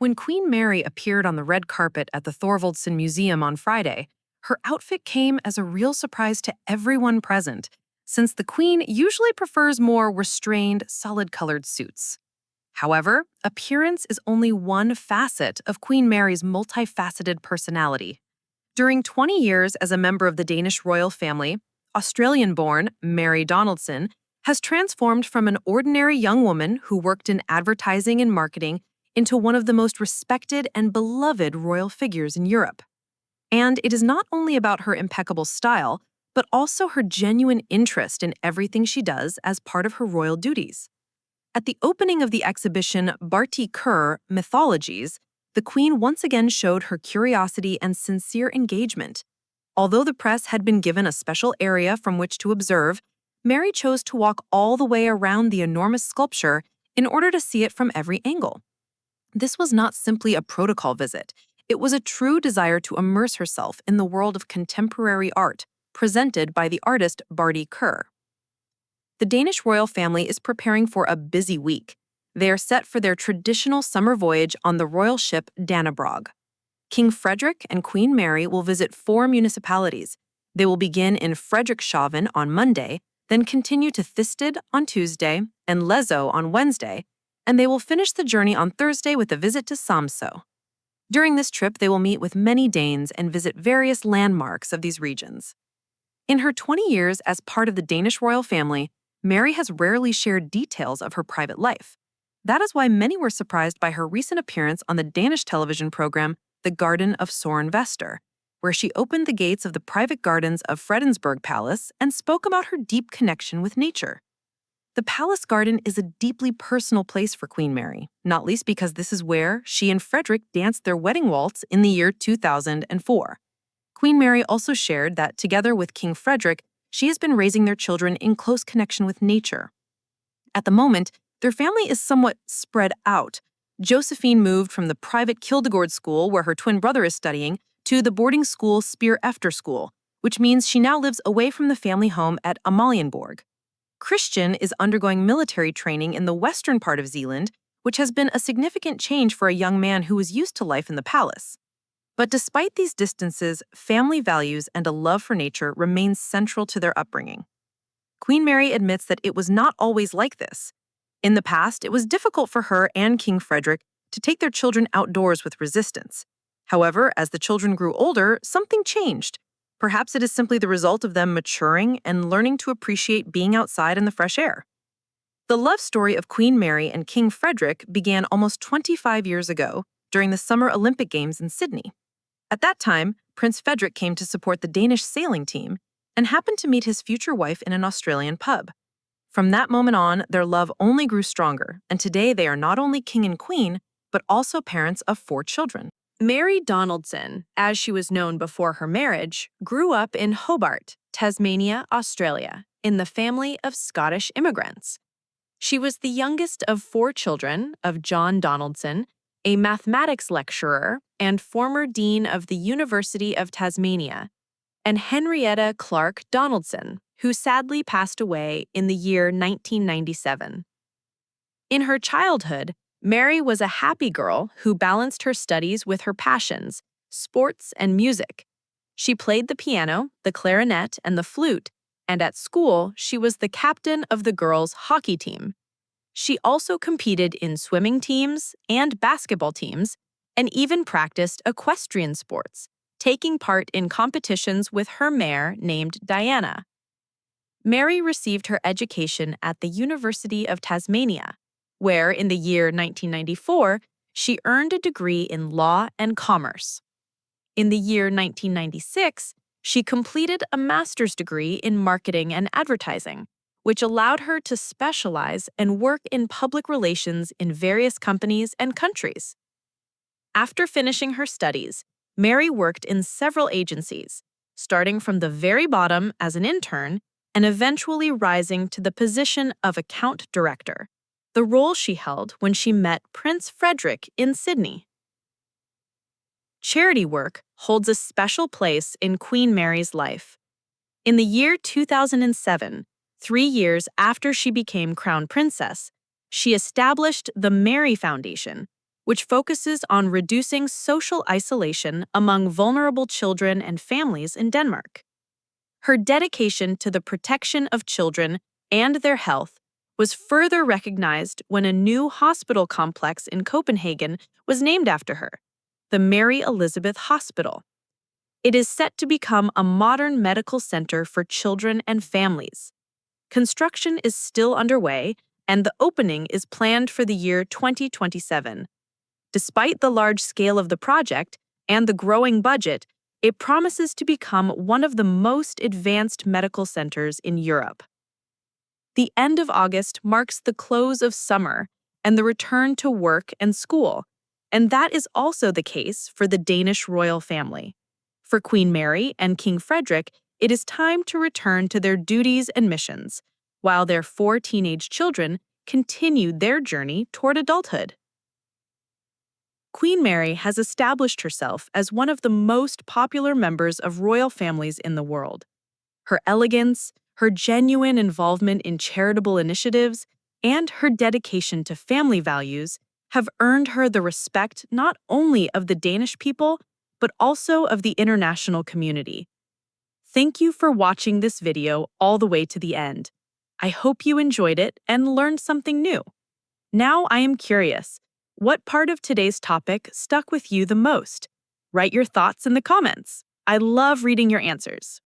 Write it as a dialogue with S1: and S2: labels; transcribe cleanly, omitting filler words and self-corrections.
S1: When Queen Mary appeared on the red carpet at the Thorvaldsen Museum on Friday, her outfit came as a real surprise to everyone present, since the Queen usually prefers more restrained, solid-colored suits. However, appearance is only one facet of Queen Mary's multifaceted personality. During 20 years as a member of the Danish royal family, Australian-born Mary Donaldson has transformed from an ordinary young woman who worked in advertising and marketing into one of the most respected and beloved royal figures in Europe. And it is not only about her impeccable style, but also her genuine interest in everything she does as part of her royal duties. At the opening of the exhibition Barty Kerr Mythologies, the Queen once again showed her curiosity and sincere engagement. Although the press had been given a special area from which to observe, Mary chose to walk all the way around the enormous sculpture in order to see it from every angle. This was not simply a protocol visit. It was a true desire to immerse herself in the world of contemporary art, presented by the artist Barty Kerr. The Danish royal family is preparing for a busy week. They are set for their traditional summer voyage on the royal ship Dannebrog. King Frederik and Queen Mary will visit 4 municipalities. They will begin in Frederikshavn on Monday, then continue to Thisted on Tuesday and Lezo on Wednesday, and they will finish the journey on Thursday with a visit to Samso. During this trip, they will meet with many Danes and visit various landmarks of these regions. In her 20 years as part of the Danish royal family, Mary has rarely shared details of her private life. That is why many were surprised by her recent appearance on the Danish television program The Garden of Soren Vester, where she opened the gates of the private gardens of Fredensborg Palace and spoke about her deep connection with nature. The palace garden is a deeply personal place for Queen Mary, not least because this is where she and Frederik danced their wedding waltz in the year 2004. Queen Mary also shared that, together with King Frederik, she has been raising their children in close connection with nature. At the moment, their family is somewhat spread out. Josephine moved from the private Kildegård school where her twin brother is studying to the boarding school Spear Efter School, which means she now lives away from the family home at Amalienborg. Christian is undergoing military training in the western part of Zealand, which has been a significant change for a young man who was used to life in the palace. But despite these distances, family values and a love for nature remain central to their upbringing. Queen Mary admits that it was not always like this. In the past, it was difficult for her and King Frederik to take their children outdoors with resistance. However, as the children grew older, something changed. Perhaps it is simply the result of them maturing and learning to appreciate being outside in the fresh air. The love story of Queen Mary and King Frederik began almost 25 years ago during the Summer Olympic Games in Sydney. At that time, Prince Frederik came to support the Danish sailing team and happened to meet his future wife in an Australian pub. From that moment on, their love only grew stronger, and today they are not only king and queen, but also parents of 4 children. Mary Donaldson, as she was known before her marriage, grew up in Hobart, Tasmania, Australia, in the family of Scottish immigrants. She was the youngest of 4 children of John Donaldson, a mathematics lecturer and former dean of the University of Tasmania, and Henrietta Clark Donaldson, who sadly passed away in the year 1997. In her childhood, Mary was a happy girl who balanced her studies with her passions, sports, and music. She played the piano, the clarinet, and the flute, and at school, she was the captain of the girls' hockey team. She also competed in swimming teams and basketball teams, and even practiced equestrian sports, taking part in competitions with her mare named Diana. Mary received her education at the University of Tasmania, where, in the year 1994, she earned a degree in law and commerce. In the year 1996, she completed a master's degree in marketing and advertising, which allowed her to specialize and work in public relations in various companies and countries. After finishing her studies, Mary worked in several agencies, starting from the very bottom as an intern and eventually rising to the position of account director, the role she held when she met Prince Frederik in Sydney. Charity work holds a special place in Queen Mary's life. In the year 2007, 3 years after she became Crown Princess, she established the Mary Foundation, which focuses on reducing social isolation among vulnerable children and families in Denmark. Her dedication to the protection of children and their health was further recognized when a new hospital complex in Copenhagen was named after her, the Mary Elizabeth Hospital. It is set to become a modern medical center for children and families. Construction is still underway, and the opening is planned for the year 2027. Despite the large scale of the project and the growing budget, it promises to become one of the most advanced medical centers in Europe. The end of August marks the close of summer and the return to work and school, and that is also the case for the Danish royal family. For Queen Mary and King Frederik, it is time to return to their duties and missions, while their 4 teenage children continue their journey toward adulthood. Queen Mary has established herself as one of the most popular members of royal families in the world. Her elegance, her genuine involvement in charitable initiatives, and her dedication to family values have earned her the respect not only of the Danish people, but also of the international community. Thank you for watching this video all the way to the end. I hope you enjoyed it and learned something new. Now I am curious, what part of today's topic stuck with you the most? Write your thoughts in the comments. I love reading your answers.